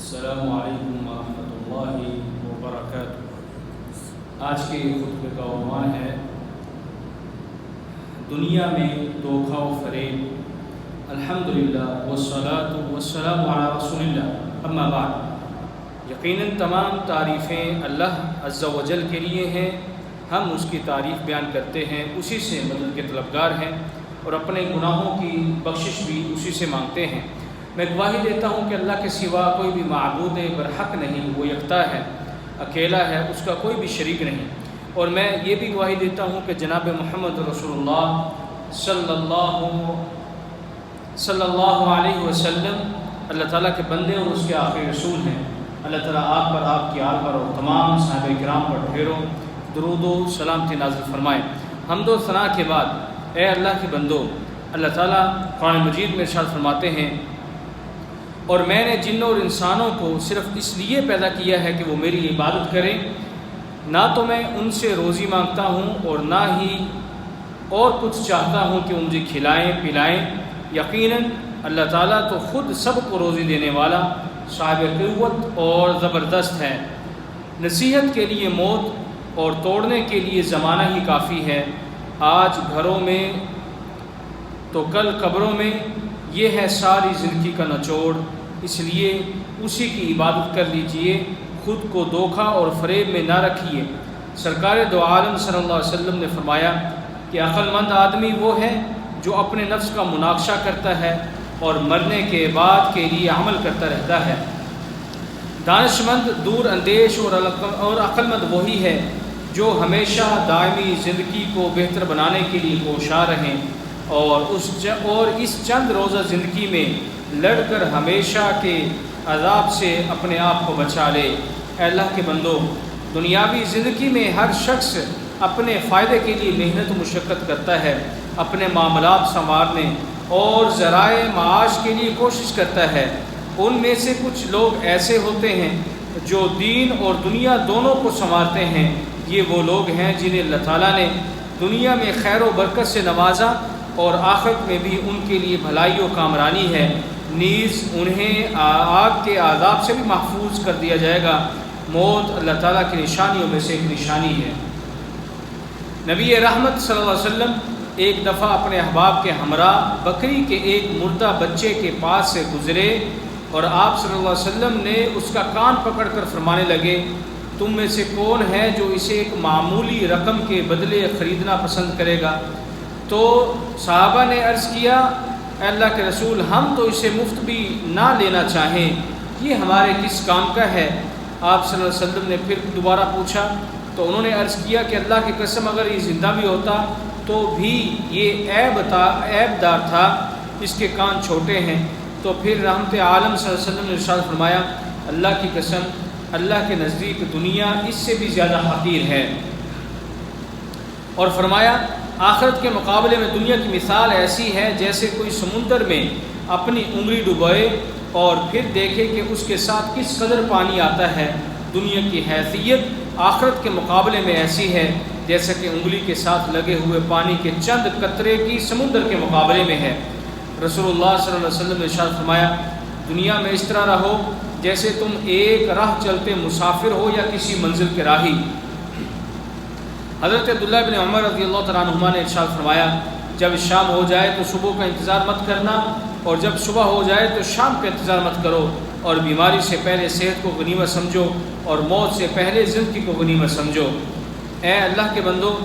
السلام علیکم ورحمۃ اللہ وبرکاتہ۔ آج کے خطبے کا عنوان ہے دنیا میں دھوکہ و فریب۔ الحمدللہ والصلاۃ والسلام علی رسول اللہ، اما بعد۔ یقیناً تمام تعریفیں اللہ عز و جل کے لیے ہیں، ہم اس کی تعریف بیان کرتے ہیں، اسی سے مدد کے طلبگار ہیں اور اپنے گناہوں کی بخشش بھی اسی سے مانگتے ہیں۔ میں گواہی دیتا ہوں کہ اللہ کے سوا کوئی بھی معبود برحق نہیں، وہ یکتا ہے، اکیلا ہے، اس کا کوئی بھی شریک نہیں۔ اور میں یہ بھی گواہی دیتا ہوں کہ جناب محمد رسول اللہ صلی اللہ علیہ وسلم اللہ تعالیٰ کے بندے اور اس کے آخری رسول ہیں۔ اللہ تعالیٰ آپ پر، آپ کی آل پر اور تمام صحابہ کرام پر ڈھیروں درود و سلامتی نازل فرمائے۔ حمد و ثنا کے بعد اے اللہ کے بندو، اللہ تعالیٰ قرآن مجید میں ارشاد فرماتے ہیں، اور میں نے جنوں اور انسانوں کو صرف اس لیے پیدا کیا ہے کہ وہ میری عبادت کریں، نہ تو میں ان سے روزی مانگتا ہوں اور نہ ہی اور کچھ چاہتا ہوں کہ وہ مجھے کھلائیں پلائیں۔ یقیناً اللہ تعالیٰ تو خود سب کو روزی دینے والا، صاحب قوت اور زبردست ہے۔ نصیحت کے لیے موت اور توڑنے کے لیے زمانہ ہی کافی ہے۔ آج گھروں میں تو کل قبروں میں، یہ ہے ساری زندگی کا نچوڑ، اس لیے اسی کی عبادت کر لیجئے، خود کو دھوکہ اور فریب میں نہ رکھیے۔ سرکار دو عالم صلی اللہ علیہ وسلم نے فرمایا کہ عقل مند آدمی وہ ہے جو اپنے نفس کا مناقشہ کرتا ہے اور مرنے کے بعد کے لیے عمل کرتا رہتا ہے۔ دانش مند، دور اندیش اور عقل مند وہی ہے جو ہمیشہ دائمی زندگی کو بہتر بنانے کے لیے کوشاں رہیں اور اس چند روزہ زندگی میں لڑ کر ہمیشہ کے عذاب سے اپنے آپ کو بچا لے۔ اے اللہ کے بندو، دنیاوی زندگی میں ہر شخص اپنے فائدے کے لیے محنت و مشقت کرتا ہے، اپنے معاملات سنوارنے اور ذرائع معاش کے لیے کوشش کرتا ہے۔ ان میں سے کچھ لوگ ایسے ہوتے ہیں جو دین اور دنیا دونوں کو سنوارتے ہیں۔ یہ وہ لوگ ہیں جنہیں اللہ تعالیٰ نے دنیا میں خیر و برکت سے نوازا اور آخرت میں بھی ان کے لیے بھلائی و کامرانی ہے، نیز انہیں آگ کے عذاب سے بھی محفوظ کر دیا جائے گا۔ موت اللہ تعالیٰ کی نشانیوں میں سے ایک نشانی ہے۔ نبی رحمت صلی اللہ علیہ وسلم ایک دفعہ اپنے احباب کے ہمراہ بکری کے ایک مردہ بچے کے پاس سے گزرے اور آپ صلی اللہ علیہ وسلم نے اس کا کان پکڑ کر فرمانے لگے، تم میں سے کون ہے جو اسے ایک معمولی رقم کے بدلے خریدنا پسند کرے گا؟ تو صحابہ نے عرض کیا، اے اللہ کے رسول، ہم تو اسے مفت بھی نہ لینا چاہیں، یہ ہمارے کس کام کا ہے؟ آپ صلی اللہ علیہ وسلم نے پھر دوبارہ پوچھا تو انہوں نے عرض کیا کہ اللہ کی قسم اگر یہ زندہ بھی ہوتا تو بھی یہ عیب دار تھا، اس کے کان چھوٹے ہیں۔ تو پھر رحمت عالم صلی اللہ علیہ وسلم نے ارشاد فرمایا، اللہ کی قسم، اللہ کے نزدیک دنیا اس سے بھی زیادہ حقیر ہے، اور فرمایا آخرت کے مقابلے میں دنیا کی مثال ایسی ہے جیسے کوئی سمندر میں اپنی انگلی ڈبوئے اور پھر دیکھے کہ اس کے ساتھ کس قدر پانی آتا ہے۔ دنیا کی حیثیت آخرت کے مقابلے میں ایسی ہے جیسا کہ انگلی کے ساتھ لگے ہوئے پانی کے چند قطرے کی سمندر کے مقابلے میں ہے۔ رسول اللہ صلی اللہ علیہ وسلم نے ارشاد فرمایا، دنیا میں اس طرح رہو جیسے تم ایک راہ چلتے مسافر ہو یا کسی منزل کے راہی۔ حضرت عبداللہ بن عمر رضی اللہ تعالیٰ عنہما نے ارشاد فرمایا، جب شام ہو جائے تو صبح کا انتظار مت کرنا، اور جب صبح ہو جائے تو شام کا انتظار مت کرو، اور بیماری سے پہلے صحت کو غنیمت سمجھو اور موت سے پہلے زندگی کو غنیمت سمجھو۔ اے اللہ کے بندو،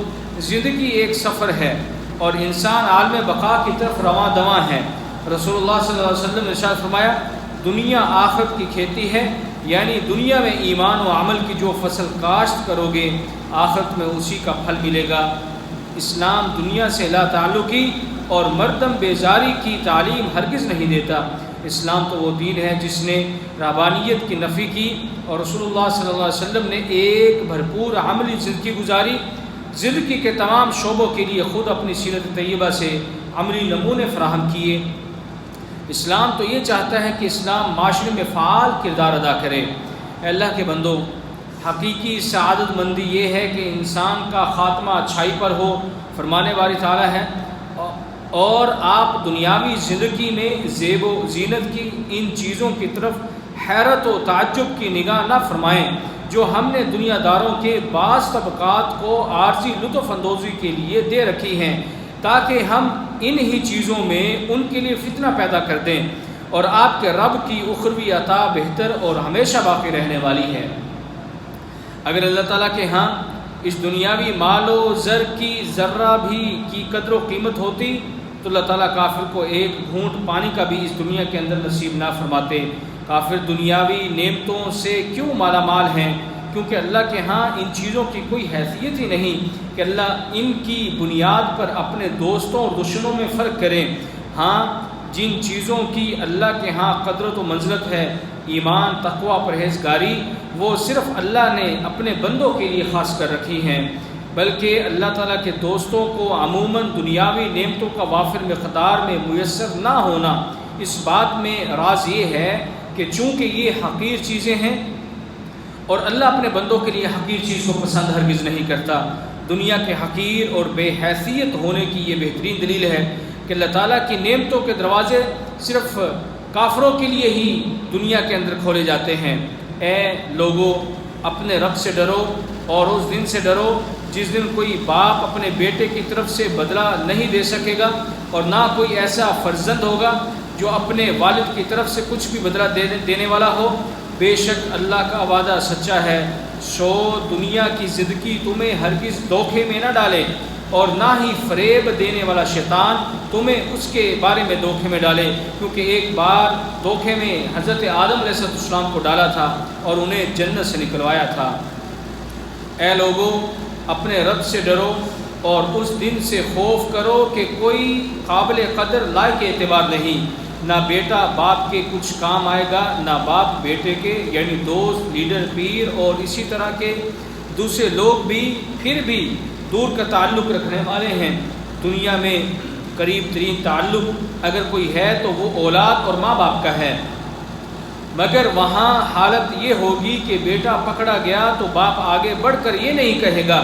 زندگی ایک سفر ہے اور انسان عالم بقا کی طرف رواں دواں ہے۔ رسول اللہ صلی اللہ علیہ وسلم نے ارشاد فرمایا، دنیا آخرت کی کھیتی ہے، یعنی دنیا میں ایمان و عمل کی جو فصل کاشت کرو گے آخرت میں اسی کا پھل ملے گا۔ اسلام دنیا سے لا تعلقی اور مردم بیزاری کی تعلیم ہرگز نہیں دیتا۔ اسلام تو وہ دین ہے جس نے رہبانیت کی نفی کی، اور رسول اللہ صلی اللہ علیہ وسلم نے ایک بھرپور عملی زندگی گزاری، زندگی کے تمام شعبوں کے لیے خود اپنی سیرت طیبہ سے عملی نمونے فراہم کیے۔ اسلام تو یہ چاہتا ہے کہ اسلام معاشرے میں فعال کردار ادا کرے۔ اے اللہ کے بندو، حقیقی سعادت مندی یہ ہے کہ انسان کا خاتمہ اچھائی پر ہو۔ فرمانے والی تعالیٰ ہے، اور آپ دنیاوی زندگی میں زیب و زینت کی ان چیزوں کی طرف حیرت و تعجب کی نگاہ نہ فرمائیں جو ہم نے دنیا داروں کے بعض طبقات کو عارضی لطف اندوزی کے لیے دے رکھی ہیں، تاکہ ہم ان ہی چیزوں میں ان کے لیے فتنہ پیدا کر دیں، اور آپ کے رب کی اخروی عطا بہتر اور ہمیشہ باقی رہنے والی ہے۔ اگر اللہ تعالیٰ کے ہاں اس دنیاوی مال و زر کی ذرہ بھی کی قدر و قیمت ہوتی تو اللہ تعالیٰ کافر کو ایک گھونٹ پانی کا بھی اس دنیا کے اندر نصیب نہ فرماتے۔ کافر دنیاوی نعمتوں سے کیوں مالا مال ہیں؟ کیونکہ اللہ کے ہاں ان چیزوں کی کوئی حیثیت ہی نہیں کہ اللہ ان کی بنیاد پر اپنے دوستوں اور دشمنوں میں فرق کریں۔ ہاں جن چیزوں کی اللہ کے ہاں قدرت و منزلت ہے، ایمان، تقوی، پرہیزگاری، وہ صرف اللہ نے اپنے بندوں کے لیے خاص کر رکھی ہیں، بلکہ اللہ تعالیٰ کے دوستوں کو عموماً دنیاوی نعمتوں کا وافر مقدار میں میسر نہ ہونا اس بات میں راز یہ ہے کہ چونکہ یہ حقیر چیزیں ہیں اور اللہ اپنے بندوں کے لیے حقیر چیز کو پسند ہرگز نہیں کرتا۔ دنیا کے حقیر اور بے حیثیت ہونے کی یہ بہترین دلیل ہے کہ اللہ تعالیٰ کی نعمتوں کے دروازے صرف کافروں کے لیے ہی دنیا کے اندر کھولے جاتے ہیں۔ اے لوگو، اپنے رب سے ڈرو اور اس دن سے ڈرو جس دن کوئی باپ اپنے بیٹے کی طرف سے بدلہ نہیں دے سکے گا اور نہ کوئی ایسا فرزند ہوگا جو اپنے والد کی طرف سے کچھ بھی بدلہ دینے والا ہو۔ بے شک اللہ کا وعدہ سچا ہے، سو دنیا کی زندگی تمہیں ہرگز دھوکے میں نہ ڈالے اور نہ ہی فریب دینے والا شیطان تمہیں اس کے بارے میں دھوکے میں ڈالے، کیونکہ ایک بار دھوکے میں حضرت آدم علیہ السلام کو ڈالا تھا اور انہیں جنت سے نکلوایا تھا۔ اے لوگو، اپنے رب سے ڈرو اور اس دن سے خوف کرو کہ کوئی قابل قدر لائق اعتبار نہیں، نہ بیٹا باپ کے کچھ کام آئے گا، نہ باپ بیٹے کے، یعنی دوست، لیڈر، پیر اور اسی طرح کے دوسرے لوگ بھی پھر بھی دور کا تعلق رکھنے والے ہیں۔ دنیا میں قریب ترین تعلق اگر کوئی ہے تو وہ اولاد اور ماں باپ کا ہے، مگر وہاں حالت یہ ہوگی کہ بیٹا پکڑا گیا تو باپ آگے بڑھ کر یہ نہیں کہے گا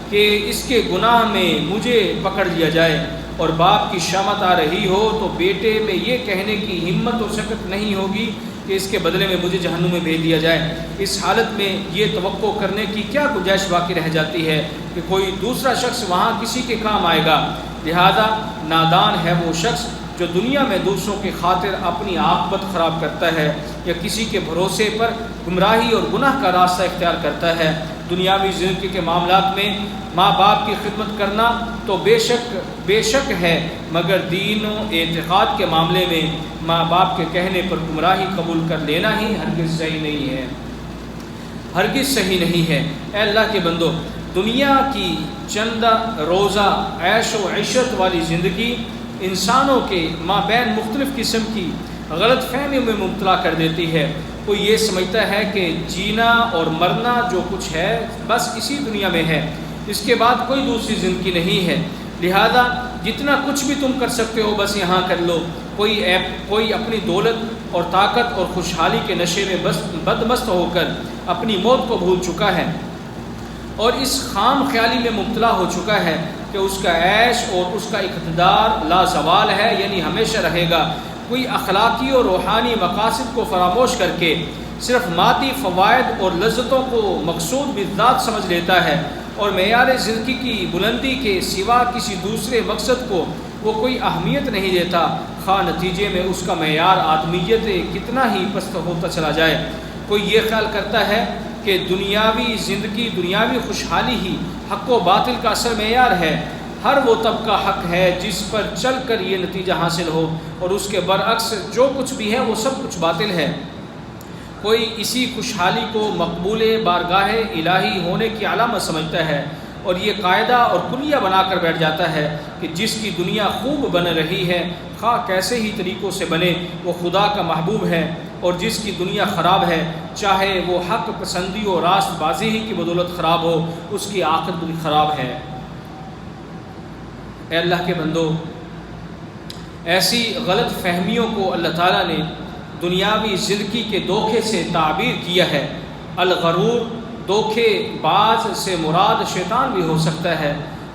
کہ اس کے گناہ میں مجھے پکڑ لیا جائے، اور باپ کی شامت آ رہی ہو تو بیٹے میں یہ کہنے کی ہمت و شکت نہیں ہوگی کہ اس کے بدلے میں مجھے جہنم میں بھیج دیا جائے۔ اس حالت میں یہ توقع کرنے کی کیا گنجائش باقی رہ جاتی ہے کہ کوئی دوسرا شخص وہاں کسی کے کام آئے گا؟ لہذا نادان ہے وہ شخص جو دنیا میں دوسروں کی خاطر اپنی عاقبت خراب کرتا ہے یا کسی کے بھروسے پر گمراہی اور گناہ کا راستہ اختیار کرتا ہے۔ دنیاوی زندگی کے معاملات میں ماں باپ کی خدمت کرنا تو بے شک ہے، مگر دین و اعتقاد کے معاملے میں ماں باپ کے کہنے پر گمراہی قبول کر لینا ہی ہرگز صحیح نہیں ہے، ہرگز صحیح نہیں ہے۔ اے اللہ کے بندو، دنیا کی چند روزہ عیش و عشرت والی زندگی انسانوں کے مابین مختلف قسم کی غلط فہمیوں میں مبتلا کر دیتی ہے۔ کوئی یہ سمجھتا ہے کہ جینا اور مرنا جو کچھ ہے بس اسی دنیا میں ہے، اس کے بعد کوئی دوسری زندگی نہیں ہے، لہذا جتنا کچھ بھی تم کر سکتے ہو بس یہاں کر لو۔ کوئی اپنی دولت اور طاقت اور خوشحالی کے نشے میں بدمست ہو کر اپنی موت کو بھول چکا ہے اور اس خام خیالی میں مبتلا ہو چکا ہے کہ اس کا عیش اور اس کا اقتدار لازوال ہے، یعنی ہمیشہ رہے گا۔ کوئی اخلاقی اور روحانی مقاصد کو فراموش کر کے صرف مادی فوائد اور لذتوں کو مقصود بالذات سمجھ لیتا ہے اور معیار زندگی کی بلندی کے سوا کسی دوسرے مقصد کو وہ کوئی اہمیت نہیں دیتا، خواہ نتیجے میں اس کا معیار آدمیت کتنا ہی پست ہوتا چلا جائے۔ کوئی یہ خیال کرتا ہے کہ دنیاوی زندگی، دنیاوی خوشحالی ہی حق و باطل کا اصل معیار ہے، ہر وہ طبقہ حق ہے جس پر چل کر یہ نتیجہ حاصل ہو، اور اس کے برعکس جو کچھ بھی ہے وہ سب کچھ باطل ہے۔ کوئی اسی خوشحالی کو مقبول بارگاہ الہی ہونے کی علامت سمجھتا ہے اور یہ قاعدہ اور کلیہ بنا کر بیٹھ جاتا ہے کہ جس کی دنیا خوب بن رہی ہے، خواہ کیسے ہی طریقوں سے بنے، وہ خدا کا محبوب ہے، اور جس کی دنیا خراب ہے، چاہے وہ حق پسندی اور راست بازی ہی کی بدولت خراب ہو، اس کی عاقبت بھی خراب ہے۔ اے اللہ کے بندو، ایسی غلط فہمیوں کو اللہ تعالیٰ نے دنیاوی زندگی کے دھوکے سے تعبیر کیا ہے۔ الغرور، دھوکے باز سے مراد شیطان بھی ہو سکتا ہے،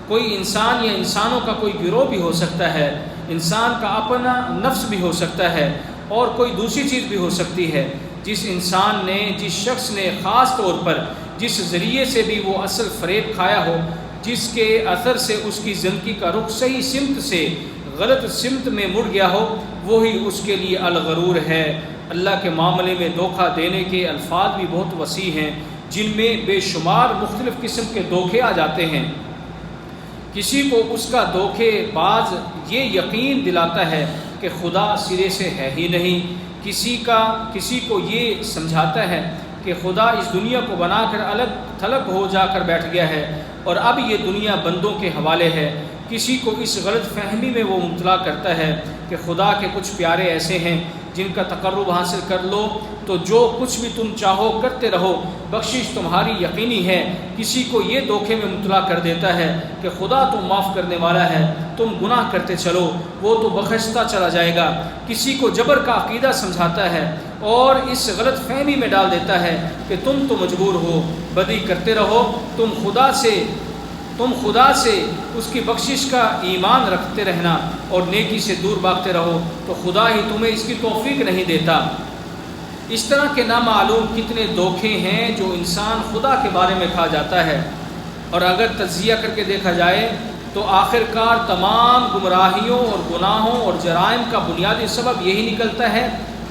کوئی انسان یا انسانوں کا کوئی گروہ بھی ہو سکتا ہے، انسان کا اپنا نفس بھی ہو سکتا ہے، اور کوئی دوسری چیز بھی ہو سکتی ہے۔ جس انسان نے، جس شخص نے خاص طور پر جس ذریعے سے بھی وہ اصل فریب کھایا ہو، جس کے اثر سے اس کی زندگی کا رخ صحیح سمت سے غلط سمت میں مڑ گیا ہو، وہی اس کے لیے الغرور ہے۔ اللہ کے معاملے میں دھوکہ دینے کے الفاظ بھی بہت وسیع ہیں، جن میں بے شمار مختلف قسم کے دھوکے آ جاتے ہیں۔ کسی کو اس کا دھوکے باز یہ یقین دلاتا ہے کہ خدا سرے سے ہے ہی نہیں، کسی کو یہ سمجھاتا ہے کہ خدا اس دنیا کو بنا کر الگ تھلگ ہو جا کر بیٹھ گیا ہے اور اب یہ دنیا بندوں کے حوالے ہے۔ کسی کو اس غلط فہمی میں وہ مبتلا کرتا ہے کہ خدا کے کچھ پیارے ایسے ہیں جن کا تقرب حاصل کر لو تو جو کچھ بھی تم چاہو کرتے رہو، بخشش تمہاری یقینی ہے۔ کسی کو یہ دھوکے میں مبتلا کر دیتا ہے کہ خدا تو معاف کرنے والا ہے، تم گناہ کرتے چلو، وہ تو بخشتا چلا جائے گا۔ کسی کو جبر کا عقیدہ سمجھاتا ہے اور اس غلط فہمی میں ڈال دیتا ہے کہ تم تو مجبور ہو، بدی کرتے رہو، تم خدا سے اس کی بخشش کا ایمان رکھتے رہنا اور نیکی سے دور بھاگتے رہو تو خدا ہی تمہیں اس کی توفیق نہیں دیتا۔ اس طرح کے نامعلوم کتنے دھوکے ہیں جو انسان خدا کے بارے میں کھا جاتا ہے، اور اگر تجزیہ کر کے دیکھا جائے تو آخرکار تمام گمراہیوں اور گناہوں اور جرائم کا بنیادی سبب یہی نکلتا ہے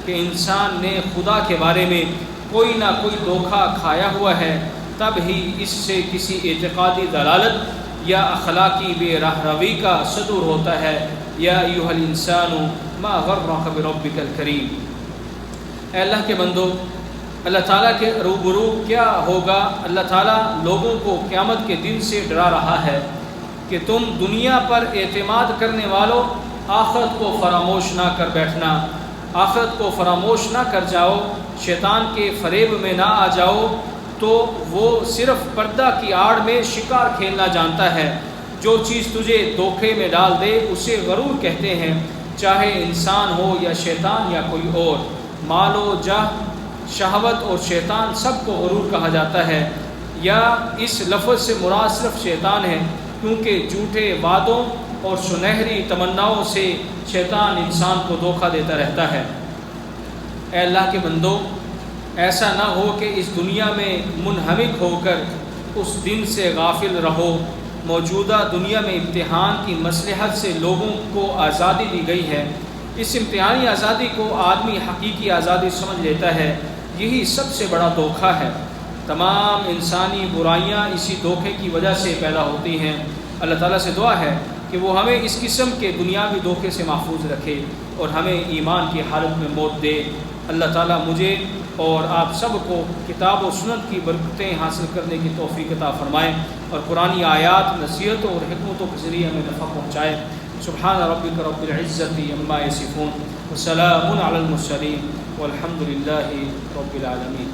کہ انسان نے خدا کے بارے میں کوئی نہ کوئی دھوکہ کھایا ہوا ہے، تب ہی اس سے کسی اعتقادی دلالت یا اخلاقی بے راہ روی کا صدور ہوتا ہے۔ یا ایھا الانسان ما غرک بربک الکریم۔ اے اللہ کے بندو، اللہ تعالیٰ کے روبرو کیا ہوگا؟ اللہ تعالیٰ لوگوں کو قیامت کے دن سے ڈرا رہا ہے کہ تم دنیا پر اعتماد کرنے والوں آخرت کو فراموش نہ کر بیٹھنا، آخرت کو فراموش نہ کر جاؤ، شیطان کے فریب میں نہ آ جاؤ، تو وہ صرف پردہ کی آڑ میں شکار کھیلنا جانتا ہے۔ جو چیز تجھے دھوکے میں ڈال دے اسے غرور کہتے ہیں، چاہے انسان ہو یا شیطان یا کوئی اور۔ مال و جاہ، شہوت اور شیطان سب کو غرور کہا جاتا ہے، یا اس لفظ سے مراد صرف شیطان ہے، کیونکہ جھوٹے وعدوں اور سنہری تمناؤں سے شیطان انسان کو دھوکہ دیتا رہتا ہے۔ اے اللہ کے بندو، ایسا نہ ہو کہ اس دنیا میں منہمک ہو کر اس دن سے غافل رہو۔ موجودہ دنیا میں امتحان کی مصلحت سے لوگوں کو آزادی دی گئی ہے، اس امتحانی آزادی کو آدمی حقیقی آزادی سمجھ لیتا ہے، یہی سب سے بڑا دھوکہ ہے۔ تمام انسانی برائیاں اسی دھوکے کی وجہ سے پیدا ہوتی ہیں۔ اللہ تعالیٰ سے دعا ہے کہ وہ ہمیں اس قسم کے دنیاوی دھوکے سے محفوظ رکھے اور ہمیں ایمان کی حالت میں موت دے۔ اللہ تعالیٰ مجھے اور آپ سب کو کتاب و سنت کی برکتیں حاصل کرنے کی توفیق عطا فرمائے اور قرآنی آیات، نصیحتوں اور حکمتوں کے ذریعے ہمیں نفع پہنچائے۔ سبحان ربک رب العزت عما یصفون وسلام علی المرسلین والحمد للہ رب العالمین۔